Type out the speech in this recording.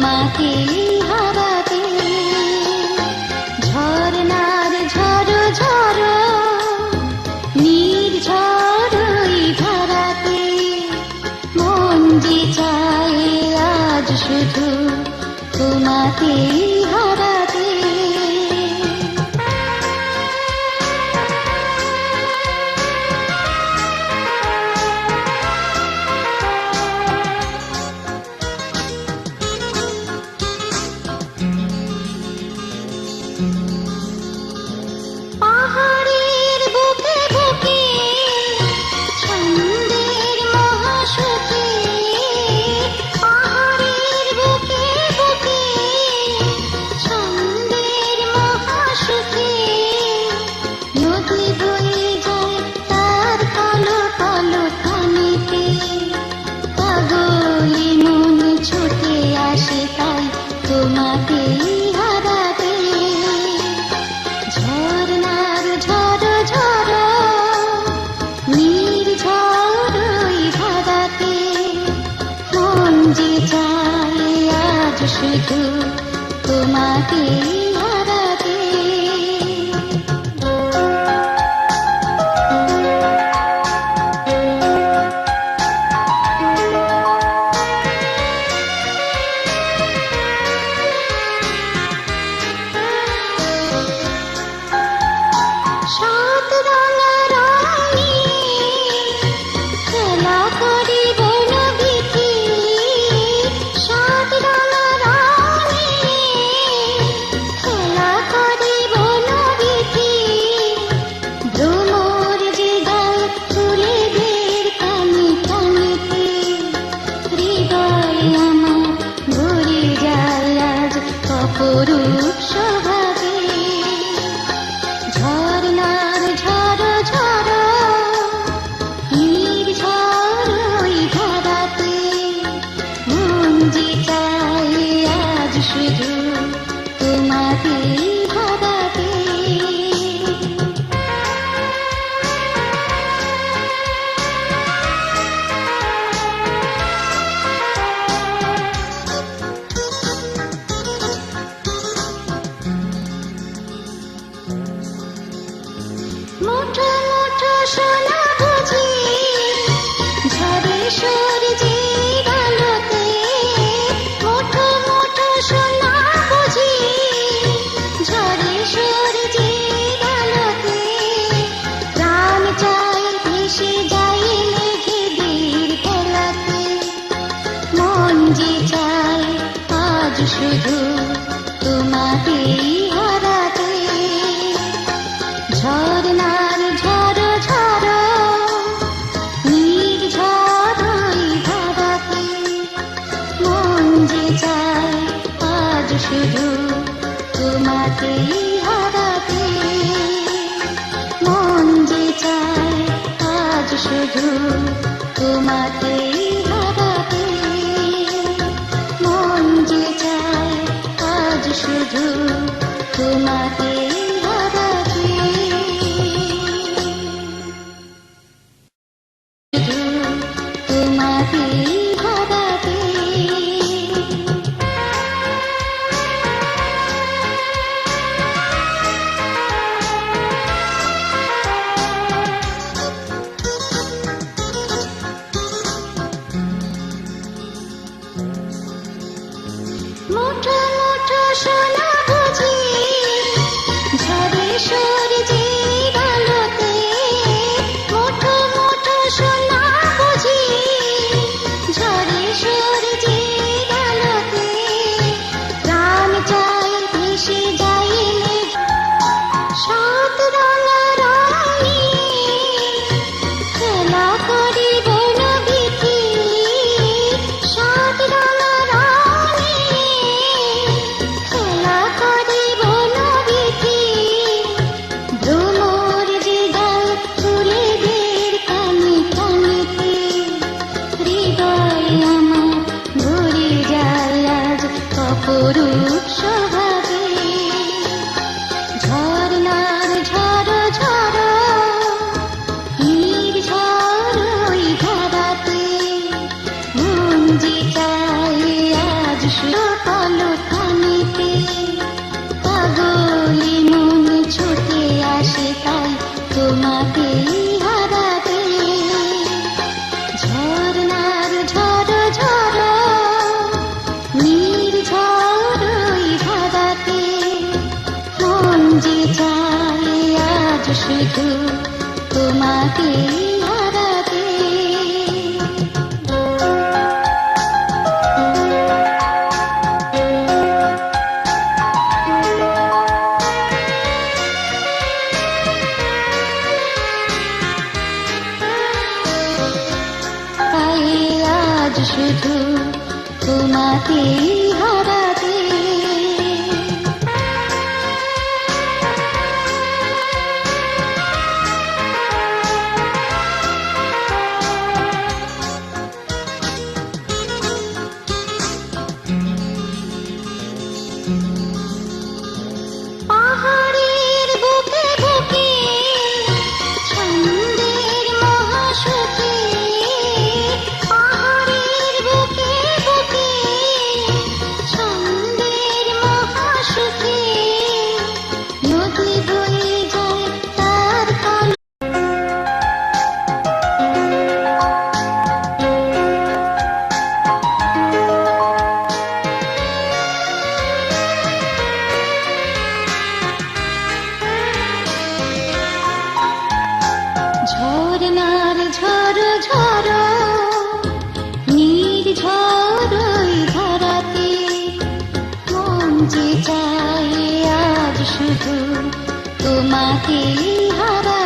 তোমাকে হারাতে। ঝরনার ঝরো ঝরো নির্ঝর এই ধারাতে, মন যে চায় আজ শুধু তোমাকে হারাতে। পাহাড়ের বুকে বুকে ছন্দের মহাসুখে, পাহাড়ের বুকে বুকে ছন্দের মহাসুখে, নদী বয়ে যায় তার কালো কালো খানিতে, পাগলে মন ছুটে আসে তাই তোমাকে হারাতে। ঝরনার ঝরো ঝরো নির্ঝর এই ধারাতে, মন যে চায় আজ শুধু তোমাকে হারাতে। সাত রঙা রঙে খেলা করি বনবীথি, সাত রঙা রঙে খেলা করি বনবীথি, ভ্রমর যে গায় ফুলেদের কানে কানেতে, হৃদয় আমার ভরে যায় আজ অপরূপ শোভাতে। ঝরনার ঝরো ঝরো নির্ঝর এই ধারাতে, মন যে চায় আজ শুধু তোমাকে হারাতে। মুঠো মুঠো সোনা বুঝি ঝরে সূর্যের আলোতে, মুঠো মুঠো সোনা বুঝি ঝরে সূর্যের আলোতে, প্রাণ চায় ভেসে যায় মেঘেদের খেলাতে, মন যে চায় আজ শুধু তোমাকে হারাতে। ঝরনার ঝরো ঝরো নির্ঝর এই ধারাতে, মন যে চায় আজ শুধু তোমাকে হারাতে। মন যে চায় আজ শুধু তোমাকে হারাতে। মন যে চায় আজ শুধু তোমাকে হারাতে। তোমাকে হারাতে। মুঠো মুঠো সোনা বুঝি শুধু তোমাকে হারাতে। তাই আজ শুধু তোমাকে হারাতে। পাহাড়ের বুকে বুকে ছন্দের মহাসুখে, পাহাড়ের বুকে বুকে ছন্দের মহাসুখে, নদী বয়ে যায় তার কাল। ঝরনার ঝরো ঝরো নির্ঝরই ধারাতে, মন যে চায় আজ শুধু তোমাকে হারাতে।